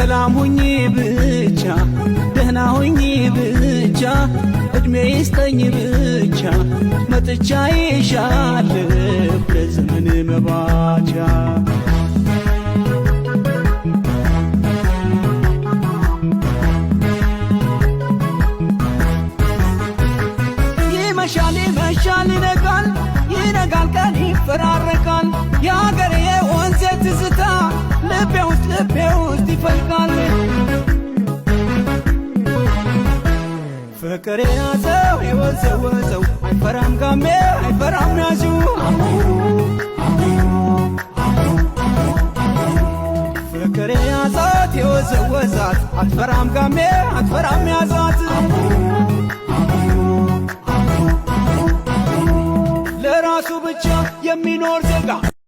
ሰላም ሁኚ ብቻ ደህና ሁኚ ብቻ እድሜ ይስጠኝ ብቻ መጥቻ ይሻለሁ ለዘመን መባቻ ይመሻል ይነጋል ይነጋል ቀን ይፈራረቃል የአገሬ ወንዜ ትዝታ ልቤ ውስጥ ይፈልቃል ፍቅር ያዘው የወዘወዘው አይፈራም ጋሜ አይፈራም ናዙ ፍቅር ያዛት የወዘወዛት አትፈራም ጋሜ አትፈራም ያዘው